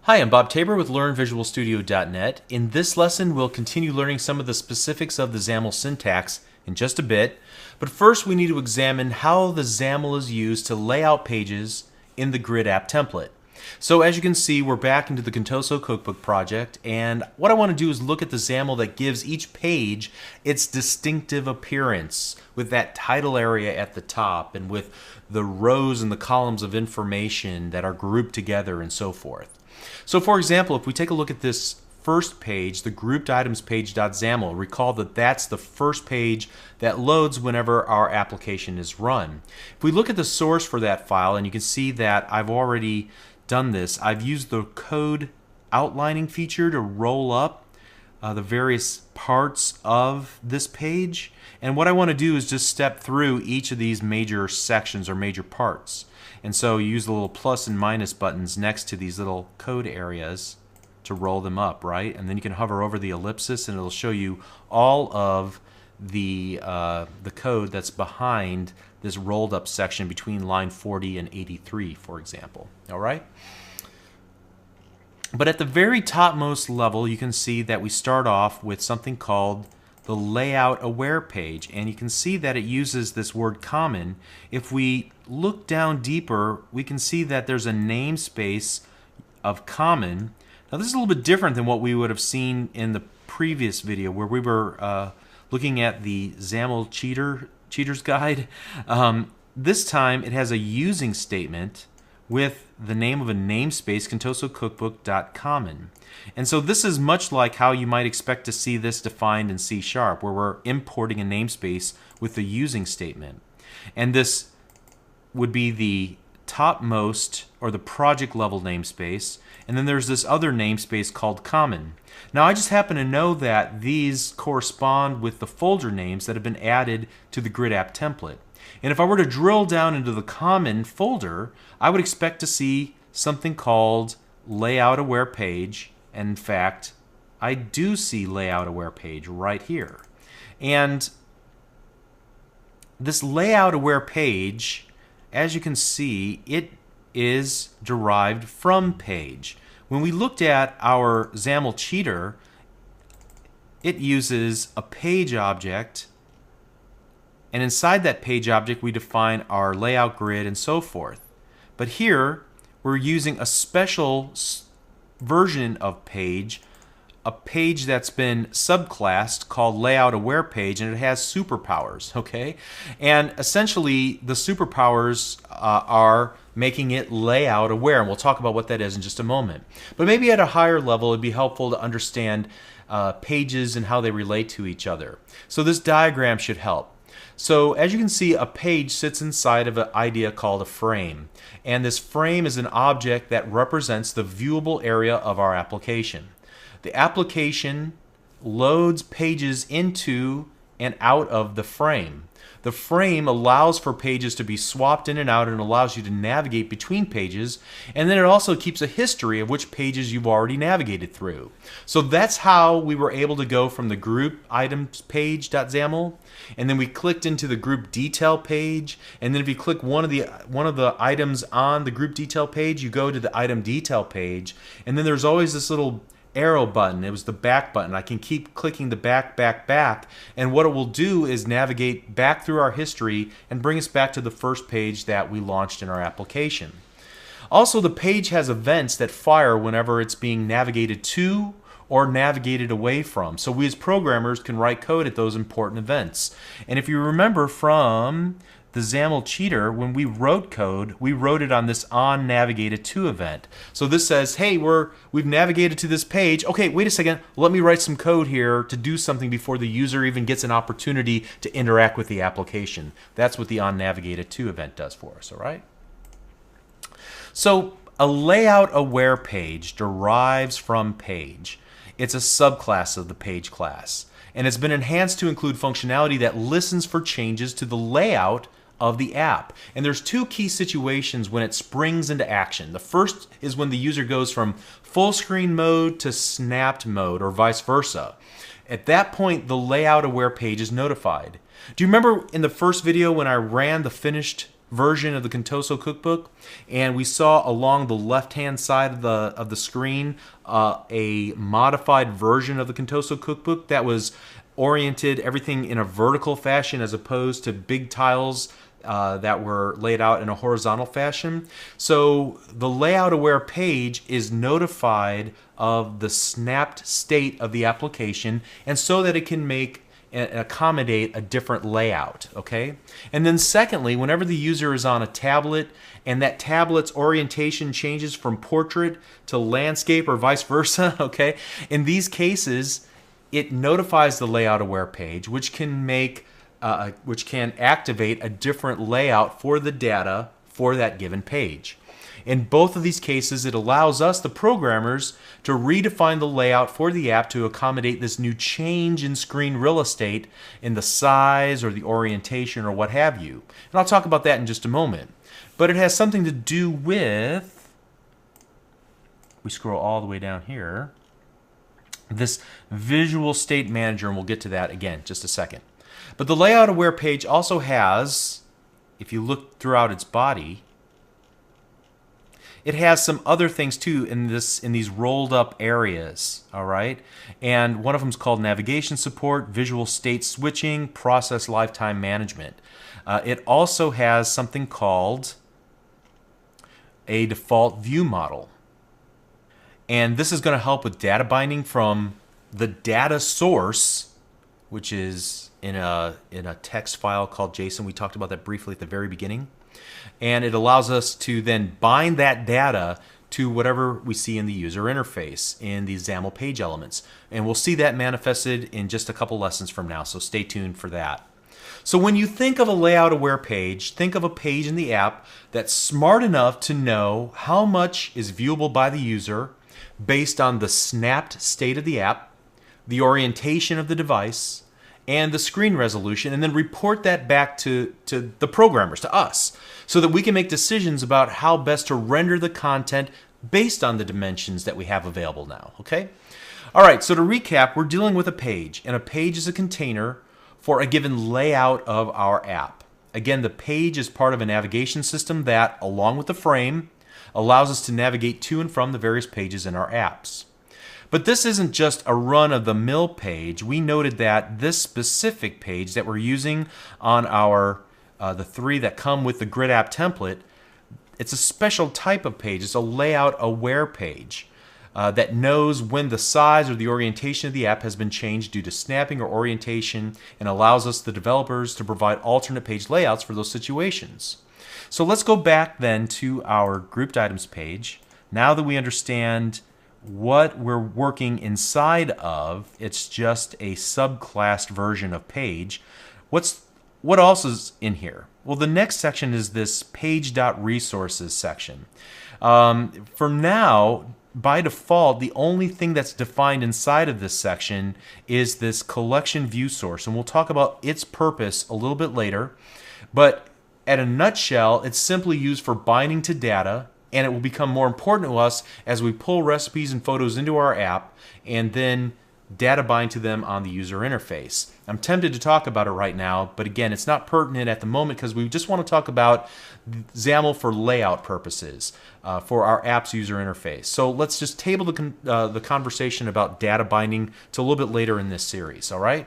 Hi, I'm Bob Tabor with LearnVisualStudio.net. In this lesson, we'll continue learning some of the specifics of the XAML syntax in just a bit. But first, we need to examine how the XAML is used to lay out pages in the Grid app template. So as you can see, we're back into the Contoso Cookbook project, and what I want to do is look at the XAML that gives each page its distinctive appearance with that title area at the top and with the rows and the columns of information that are grouped together and so forth. So for example, if we take a look at this first page, the grouped items page.xaml, recall that that's the first page that loads whenever our application is run. If we look at the source for that file, and you can see that I've already done this, I've used the code outlining feature to roll up the various parts of this page. And what I want to do is just step through each of these major sections or major parts. And so you use the little plus and minus buttons next to these little code areas to roll them up, right? And then you can hover over the ellipsis and it'll show you all of the code that's behind this rolled up section between line 40 and 83, for example. All right? But at the very topmost level, you can see that we start off with something called the layout aware page, and you can see that it uses this word common. If we look down deeper, we can see that there's a namespace of common. Now this is a little bit different than what we would have seen in the previous video where we were looking at the XAML cheater's guide. This time it has a using statement with the name of a namespace, contosocookbook.common. And so this is much like how you might expect to see this defined in C#, where we're importing a namespace with the using statement. And this would be the topmost or the project level namespace, and then there's this other namespace called common. Now I just happen to know that these correspond with the folder names that have been added to the Grid app template. And if I were to drill down into the common folder, I would expect to see something called layout aware page. And in fact, I do see layout aware page right here. And this layout aware page, as you can see, it is derived from page. When we looked at our XAML cheater, it uses a page object, and inside that page object we define our layout grid and so forth. But here we're using a special version of page, a page that's been subclassed called layout aware page, and it has superpowers, okay? And essentially the superpowers are making it layout aware, and we'll talk about what that is in just a moment. But maybe at a higher level it'd be helpful to understand pages and how they relate to each other. So this diagram should help. So as you can see, a page sits inside of an idea called a frame. And this frame is an object that represents the viewable area of our application. The application loads pages into and out of the frame. The frame allows for pages to be swapped in and out and allows you to navigate between pages, and then it also keeps a history of which pages you've already navigated through. So that's how we were able to go from the group items page.xaml, and then we clicked into the group detail page, and then if you click one of the items on the group detail page, you go to the item detail page, and then there's always this little arrow button. It was the back button. I can keep clicking the back, and what it will do is navigate back through our history and bring us back to the first page that we launched in our application. Also, the page has events that fire whenever it's being navigated to or navigated away from. So we as programmers can write code at those important events. And if you remember from the XAML cheater, when we wrote code, we wrote it on this on navigated to event. So this says, hey, we've navigated to this page. Okay, wait a second, let me write some code here to do something before the user even gets an opportunity to interact with the application. That's what the on navigated to event does for us, all right? So a layout aware page derives from page. It's a subclass of the page class, and it's been enhanced to include functionality that listens for changes to the layout of the app. And there's two key situations when it springs into action. The first is when the user goes from full screen mode to snapped mode or vice versa. At that point, the layout aware page is notified. Do you remember in the first video when I ran the finished version of the Contoso cookbook, and we saw along the left-hand side of the screen a modified version of the Contoso cookbook that was oriented everything in a vertical fashion as opposed to big tiles that were laid out in a horizontal fashion. So the layout aware page is notified of the snapped state of the application, and so that it can make and accommodate a different layout, okay? And then secondly, whenever the user is on a tablet and that tablet's orientation changes from portrait to landscape or vice versa, okay? In these cases, it notifies the layout aware page, which can activate a different layout for the data for that given page. In both of these cases, it allows us, the programmers, to redefine the layout for the app to accommodate this new change in screen real estate in the size or the orientation or what have you. And I'll talk about that in just a moment. But it has something to do with, we scroll all the way down here, this Visual State Manager, and we'll get to that again in just a second. But the layout aware page also has, if you look throughout its body, it has some other things too in these rolled up areas, all right? And one of them is called navigation support, visual state switching, process lifetime management. It also has something called a default view model. And this is going to help with data binding from the data source, which is in a text file called JSON. We talked about that briefly at the very beginning. And it allows us to then bind that data to whatever we see in the user interface in the XAML page elements. And we'll see that manifested in just a couple lessons from now, so stay tuned for that. So when you think of a layout aware page, think of a page in the app that's smart enough to know how much is viewable by the user based on the snapped state of the app, the orientation of the device, and the screen resolution, and then report that back to the programmers, to us, so that we can make decisions about how best to render the content based on the dimensions that we have available now, okay? All right, so to recap, we're dealing with a page, and a page is a container for a given layout of our app. Again, the page is part of a navigation system that, along with the frame, allows us to navigate to and from the various pages in our apps. But this isn't just a run-of-the-mill page. We noted that this specific page that we're using on our the three that come with the grid app template, it's a special type of page. It's a layout-aware page that knows when the size or the orientation of the app has been changed due to snapping or orientation, and allows us, the developers, to provide alternate page layouts for those situations. So let's go back then to our grouped items page. Now that we understand what we're working inside of, it's just a subclassed version of page. What else is in here? Well, the next section is this page.resources section. For now, by default, the only thing that's defined inside of this section is this collection view source, and we'll talk about its purpose a little bit later. But at a nutshell, it's simply used for binding to data, and it will become more important to us as we pull recipes and photos into our app and then data bind to them on the user interface. I'm tempted to talk about it right now, but again, it's not pertinent at the moment because we just want to talk about XAML for layout purposes for our app's user interface. So let's just table the conversation about data binding to a little bit later in this series, all right?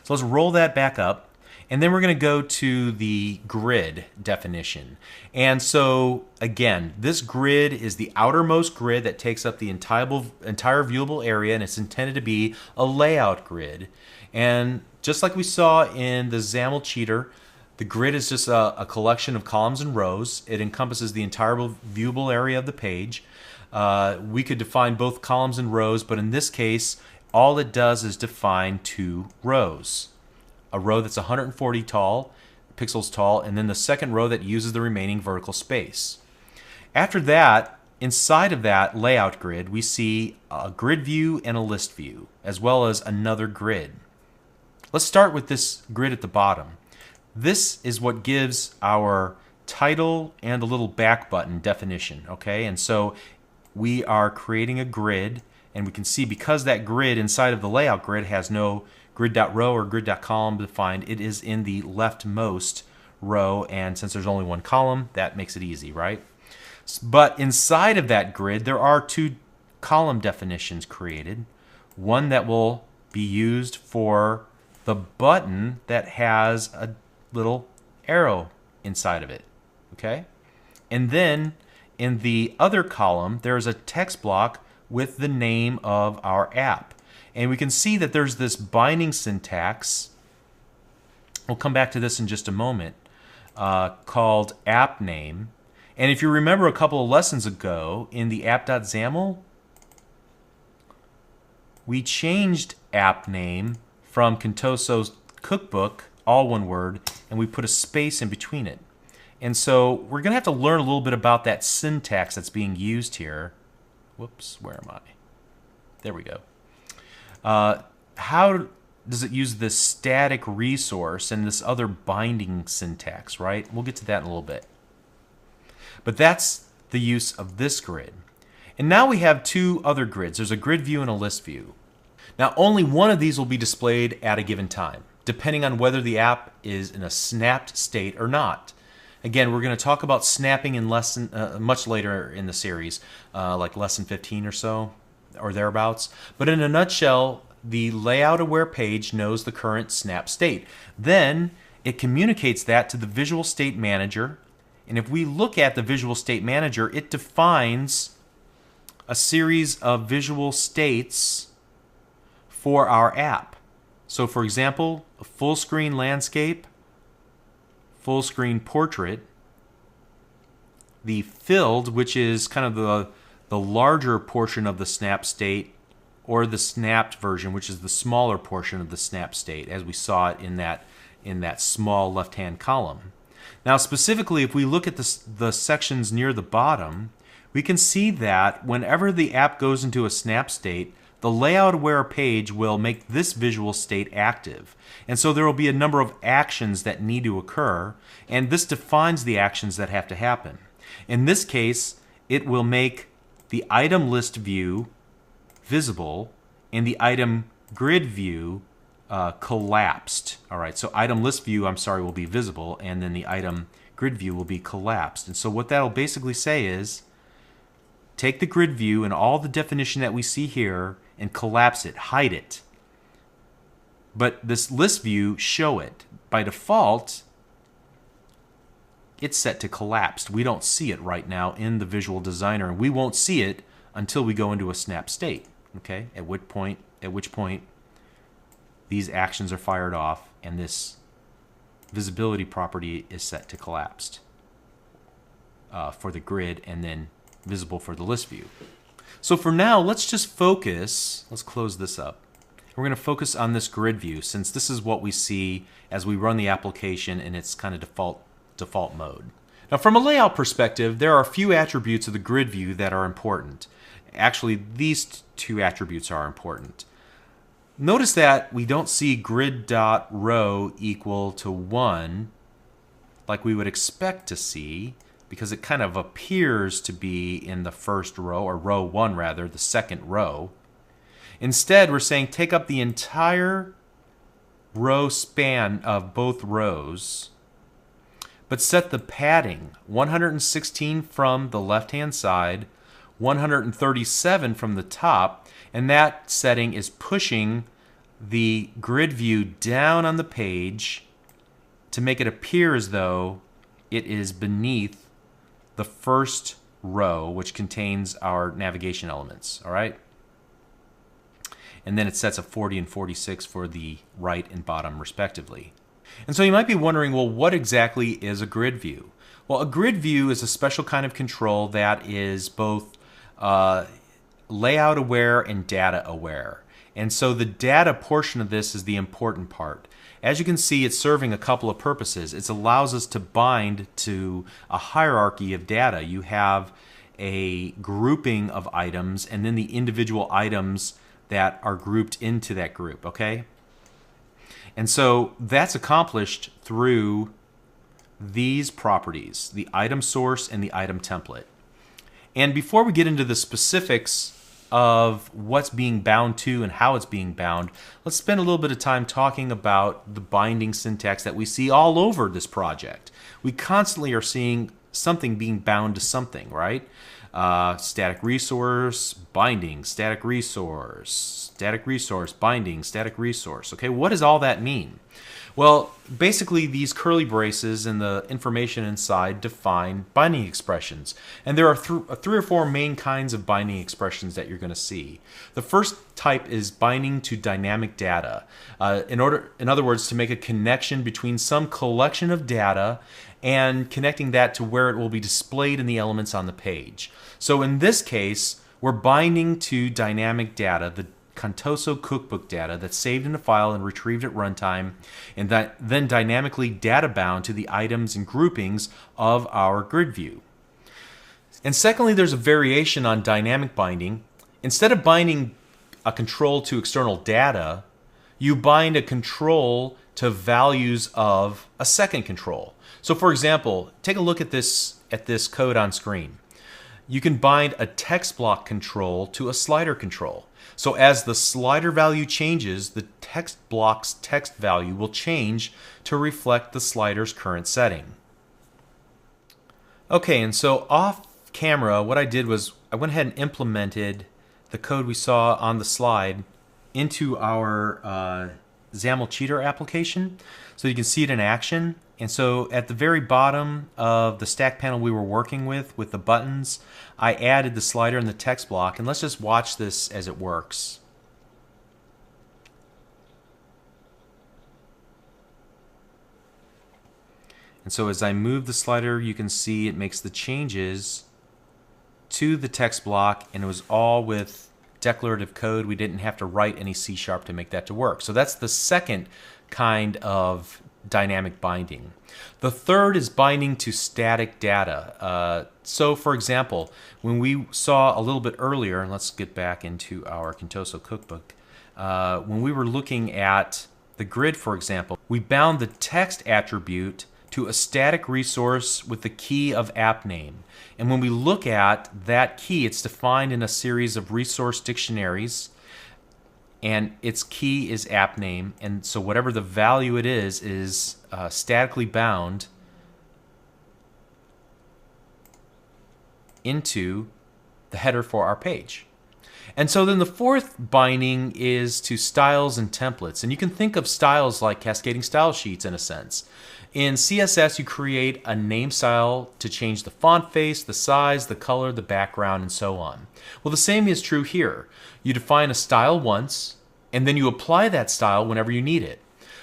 So let's roll that back up. And then we're going to go to the grid definition. And so, again, this grid is the outermost grid that takes up the entire viewable area, and it's intended to be a layout grid. And just like we saw in the XAML cheater, the grid is just a collection of columns and rows. It encompasses the entire viewable area of the page. We could define both columns and rows, but in this case, all it does is define 2 rows. A row that's 140 pixels tall, and then the second row that uses the remaining vertical space. After that, inside of that layout grid, we see a grid view and a list view, as well as another grid. Let's start with this grid at the bottom. This is what gives our title and the little back button definition, okay? And so we are creating a grid, and we can see because that grid inside of the layout grid has no grid.row or grid.column defined, it is in the leftmost row, and since there's only one column, that makes it easy, right? But inside of that grid, there are two column definitions created. One that will be used for the button that has a little arrow inside of it, okay? And then in the other column, there is a text block with the name of our app. And we can see that there's this binding syntax. We'll come back to this in just a moment, called app name. And if you remember a couple of lessons ago in the app.xaml, we changed app name from Contoso's cookbook, all one word, and we put a space in between it. And so we're going to have to learn a little bit about that syntax that's being used here. Whoops, where am I? There we go. How does it use this static resource and this other binding syntax, right? We'll get to that in a little bit. But that's the use of this grid. And now we have two other grids. There's a grid view and a list view. Now, only one of these will be displayed at a given time, depending on whether the app is in a snapped state or not. Again, we're going to talk about snapping in much later in the series, like lesson 15 or so, or thereabouts. But in a nutshell, the layout-aware page knows the current snap state. Then it communicates that to the Visual State Manager. And if we look at the Visual State Manager, it defines a series of visual states for our app. So for example, a full screen landscape, full screen portrait, the filled, which is kind of the larger portion of the snap state, or the snapped version, which is the smaller portion of the snap state, as we saw it in that small left-hand column. Now specifically, if we look at the sections near the bottom, we can see that whenever the app goes into a snap state, the layout-aware page will make this visual state active. And so there will be a number of actions that need to occur, and this defines the actions that have to happen. In this case, it will make the item list view visible and the item grid view collapsed. All right, so item list view, will be visible, and then the item grid view will be collapsed. And so what that'll basically say is, take the grid view and all the definition that we see here and collapse it, hide it. But this list view, show it. By default, it's set to collapsed. We don't see it right now in the Visual Designer, and we won't see it until we go into a snap state. Okay? At which point these actions are fired off and this visibility property is set to collapsed for the grid, and then visible for the list view. So for now, let's just focus. Let's close this up. We're going to focus on this grid view, since this is what we see as we run the application in its kind of default mode. Now, from a layout perspective, there are a few attributes of the grid view that are important. Actually, these two attributes are important. Notice that we don't see grid.row equal to 1 like we would expect to see, because it kind of appears to be in the first row, or row 1 rather, the second row. Instead, we're saying take up the entire row span of both rows, but set the padding 116 from the left-hand side, 137 from the top, and that setting is pushing the grid view down on the page to make it appear as though it is beneath the first row, which contains our navigation elements. All right? And then it sets a 40 and 46 for the right and bottom respectively. And so you might be wondering, well, what exactly is a grid view? Well, a grid view is a special kind of control that is both layout aware and data aware. And so the data portion of this is the important part. As you can see, it's serving a couple of purposes. It allows us to bind to a hierarchy of data. You have a grouping of items, and then the individual items that are grouped into that group, okay? And so that's accomplished through these properties, the item source and the item template. And before we get into the specifics of what's being bound to and how it's being bound, let's spend a little bit of time talking about the binding syntax that we see all over this project. We constantly are seeing something being bound to something, right? Static resource, binding, static resource, binding, static resource. Okay, what does all that mean? Well, basically these curly braces and the information inside define binding expressions. And there are three or four main kinds of binding expressions that you're going to see. The first type is binding to dynamic data. In other words, to make a connection between some collection of data and connecting that to where it will be displayed in the elements on the page. So in this case, we're binding to dynamic data, the Contoso cookbook data that's saved in a file and retrieved at runtime, and that then dynamically data bound to the items and groupings of our grid view. And secondly, there's a variation on dynamic binding. Instead of binding a control to external data, you bind a control to values of a second control. So for example, take a look at this code on screen. You can bind a text block control to a slider control. So as the slider value changes, the text block's text value will change to reflect the slider's current setting. Okay, and so off camera, what I did was I went ahead and implemented the code we saw on the slide into our XAML cheater application so you can see it in action. And so at the very bottom of the stack panel we were working with the buttons, I added the slider and the text block, and let's just watch this as it works. And so as I move the slider, you can see it makes the changes to the text block, and it was all with declarative code. We didn't have to write any C# to make that to work. So that's the second kind of dynamic binding. The third is binding to static data. So for example, when we saw a little bit earlier, and let's get back into our Contoso cookbook, when we were looking at the grid, for example, we bound the text attribute to a static resource with the key of app name. And when we look at that key, it's defined in a series of resource dictionaries, and its key is app name, and so whatever the value it is statically bound into the header for our page. And so then the fourth binding is to styles and templates, and you can think of styles like cascading style sheets in a sense. In CSS, you create a name style to change the font face, the size, the color, the background, and so on. Well, the same is true here. You define a style once, and then you apply that style whenever you need it.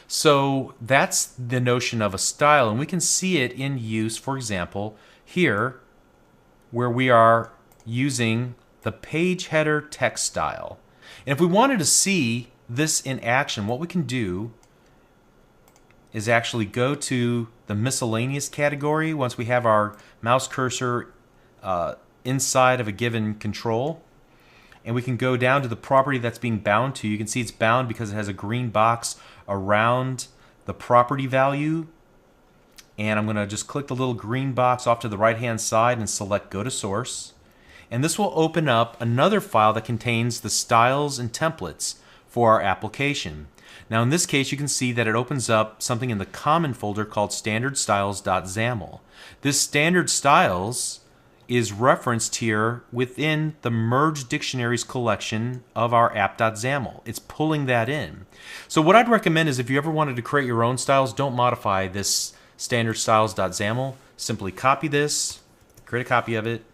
So that's the notion of a style, and we can see it in use, for example, here, where we are using the page header text style. And if we wanted to see this in action, what we can do is actually go to the miscellaneous category once we have our mouse cursor inside of a given control, and we can go down to the property that's being bound to. You can see it's bound because it has a green box around the property value, and I'm going to just click the little green box off to the right hand side and select go to source, and this will open up another file that contains the styles and templates for our application. Now in this case, you can see that it opens up something in the common folder called standardstyles.xaml. This standard styles is referenced here within the merged dictionaries collection of our app.xaml. It's pulling that in. So what I'd recommend is if you ever wanted to create your own styles, don't modify this standardstyles.xaml. Simply copy this, create a copy of it,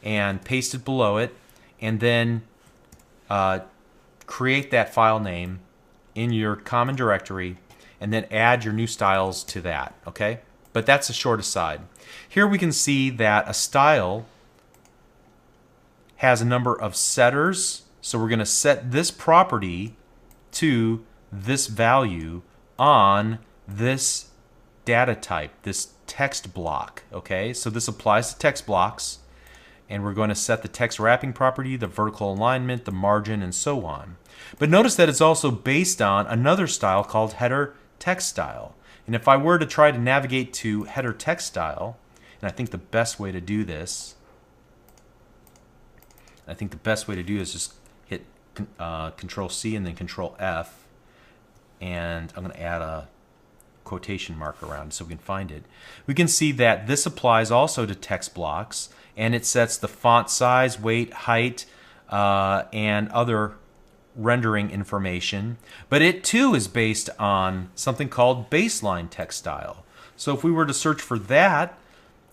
and paste it below it, and then create that file name in your common directory, and then add your new styles to that, okay? But that's a short aside. Here we can see that a style has a number of setters, so we're going to set this property to this value on this data type, this text block, okay? So this applies to text blocks, and we're going to set the text wrapping property, the vertical alignment, the margin, and so on. But notice that it's also based on another style called header text style. And if I were to try to navigate to header text style, and I think the best way to do this, I think the best way to do is just hit Control C and then Control F. And I'm going to add a quotation mark around so we can find it. We can see that this applies also to text blocks, and it sets the font size, weight, height, and other rendering information. But it too is based on something called baseline text style. So if we were to search for that,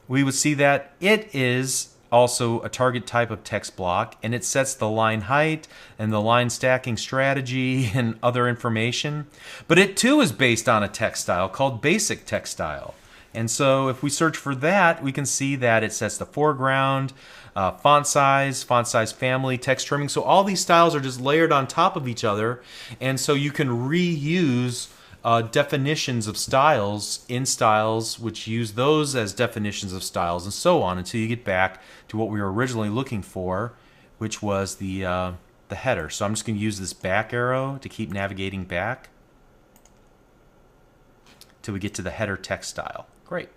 we would see that it is also a target type of text block, and it sets the line height and the line stacking strategy and other information. But it too is based on a text style called basic text style. And so if we search for that, we can see that it sets the foreground, font size family, text trimming. So all these styles are just layered on top of each other, and so you can reuse definitions of styles in styles, which use those as definitions of styles, and so on until you get back to what we were originally looking for, which was the header. So I'm just going to use this back arrow to keep navigating back till we get to the header text style. Great.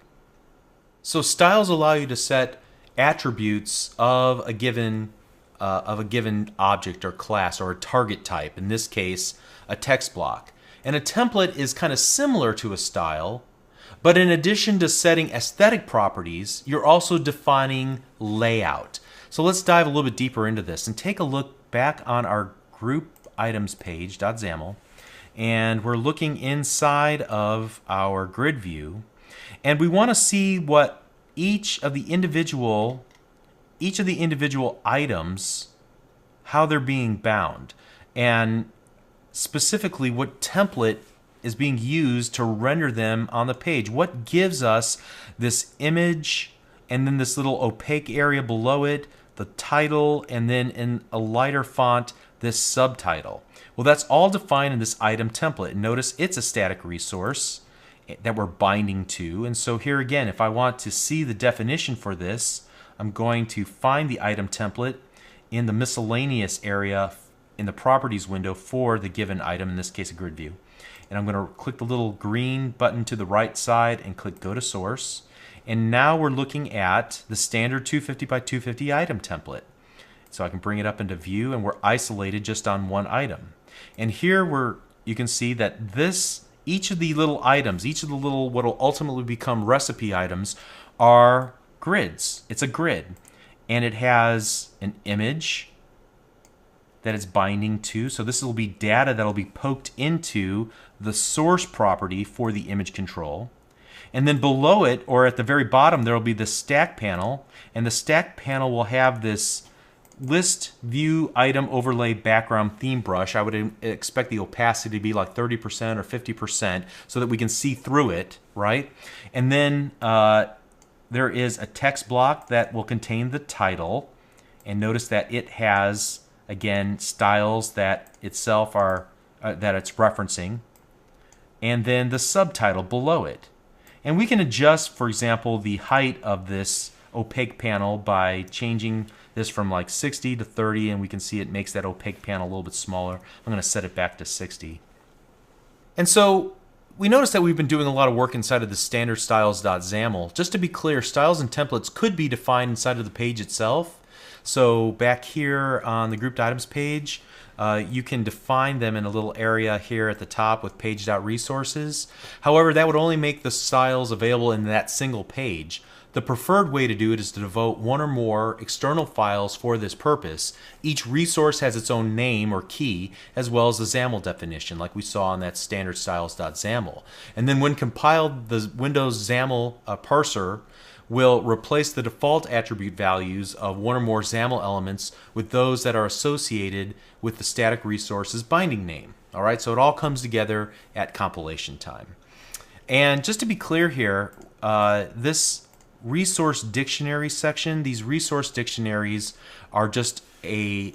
So styles allow you to set attributes of a given object or class or a target type. In this case, a text block. And a template is kind of similar to a style, but in addition to setting aesthetic properties, you're also defining layout. So let's dive a little bit deeper into this and take a look back on our group items page, .xaml, and we're looking inside of our grid view, and we want to see what each of the individual items, how they're being bound, and specifically what template is being used to render them on the page. What gives us this image and then this little opaque area below it, the title, and then in a lighter font, this subtitle. Well, that's all defined in this item template. Notice it's a static resource that we're binding to. And so here again, if I want to see the definition for this, I'm going to find the item template in the miscellaneous area in the properties window for the given item, in this case a grid view. And I'm going to click the little green button to the right side and click Go to Source. And now we're looking at the standard 250 by 250 item template. So I can bring it up into view, and we're isolated just on one item. And here you can see that each of the little items, each of the little what will ultimately become recipe items are grids. It's a grid. And it has an image that it's binding to. So this will be data that will be poked into the source property for the image control. And then below it, or at the very bottom, there will be the stack panel. And the stack panel will have this list view item overlay background theme brush. I would expect the opacity to be like 30% or 50% so that we can see through it, right? And then there is a text block that will contain the title. And notice that it has, again, styles that itself are that it's referencing, and then the subtitle below it. And we can adjust, for example, the height of this opaque panel by changing this from like 60 to 30, and we can see it makes that opaque panel a little bit smaller. I'm going to set it back to 60. And so we notice that we've been doing a lot of work inside of the standard styles.xaml. Just to be clear, styles and templates could be defined inside of the page itself. So back here on the grouped items page, you can define them in a little area here at the top with page.resources. However, that would only make the styles available in that single page. The preferred way to do it is to devote one or more external files for this purpose. Each resource has its own name or key, as well as the XAML definition, like we saw in that standard styles.xaml. And then when compiled, the Windows XAML parser will replace the default attribute values of one or more XAML elements with those that are associated with the static resource's binding name. All right, so it all comes together at compilation time. And just to be clear here, this resource dictionary section, these resource dictionaries are just a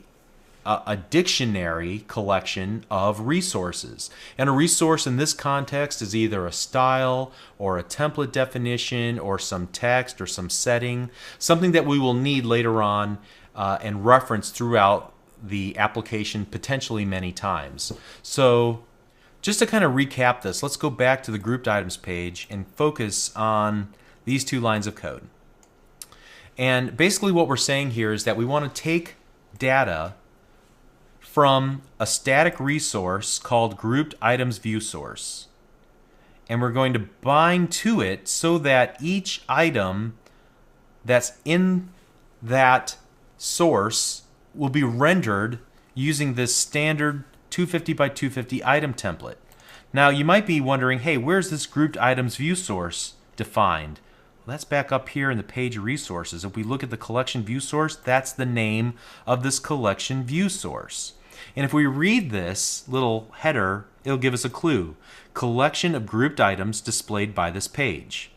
dictionary collection of resources. And a resource in this context is either a style or a template definition or some text or some setting, something that we will need later on and reference throughout the application potentially many times. So just to kind of recap this, let's go back to the grouped items page and focus on these two lines of code. And basically what we're saying here is that we want to take data from a static resource called grouped items view source. And we're going to bind to it so that each item that's in that source will be rendered using this standard 250 by 250 item template. Now you might be wondering, hey, where's this grouped items view source defined? Well, that's back up here in the page resources. If we look at the collection view source, that's the name of this collection view source. And if we read this little header, it'll give us a clue. Collection of grouped items displayed by this page.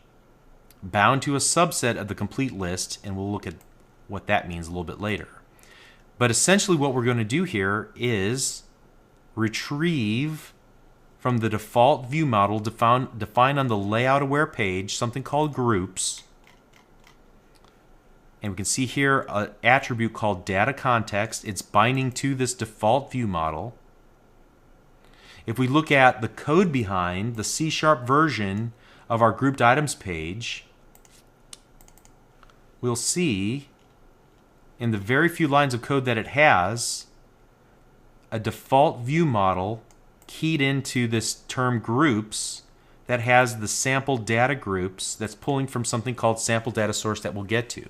Bound to a subset of the complete list, and we'll look at what that means a little bit later. But essentially what we're going to do here is retrieve from the default view model defined on the layout aware page something called groups. And we can see here an attribute called data context. It's binding to this default view model. If we look at the code behind the C# version of our grouped items page, we'll see in the very few lines of code that it has a default view model keyed into this term groups that has the sample data groups that's pulling from something called sample data source that we'll get to.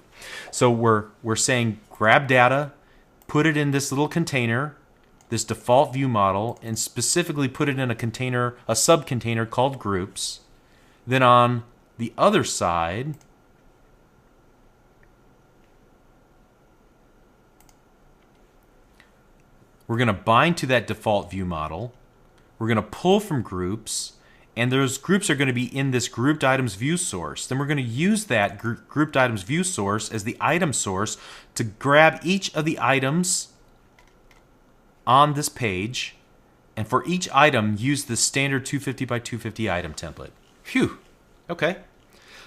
So we're saying grab data, put it in this little container, this default view model, and specifically put it in a container, a subcontainer called groups. Then on the other side, we're going to bind to that default view model. We're going to pull from groups, and those groups are going to be in this grouped items view source. Then we're going to use that grouped items view source as the item source to grab each of the items on this page, and for each item use the standard 250 by 250 item template. Phew. Okay.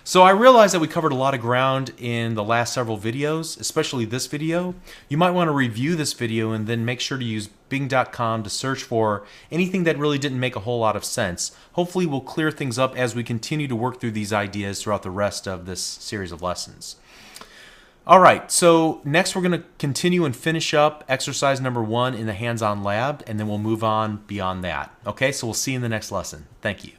So I realize that we covered a lot of ground in the last several videos, especially this video. You might want to review this video and then make sure to use Bing.com to search for anything that really didn't make a whole lot of sense. Hopefully we'll clear things up as we continue to work through these ideas throughout the rest of this series of lessons. All right, so next we're going to continue and finish up exercise number 1 in the hands-on lab, and then we'll move on beyond that. Okay, so we'll see you in the next lesson. Thank you.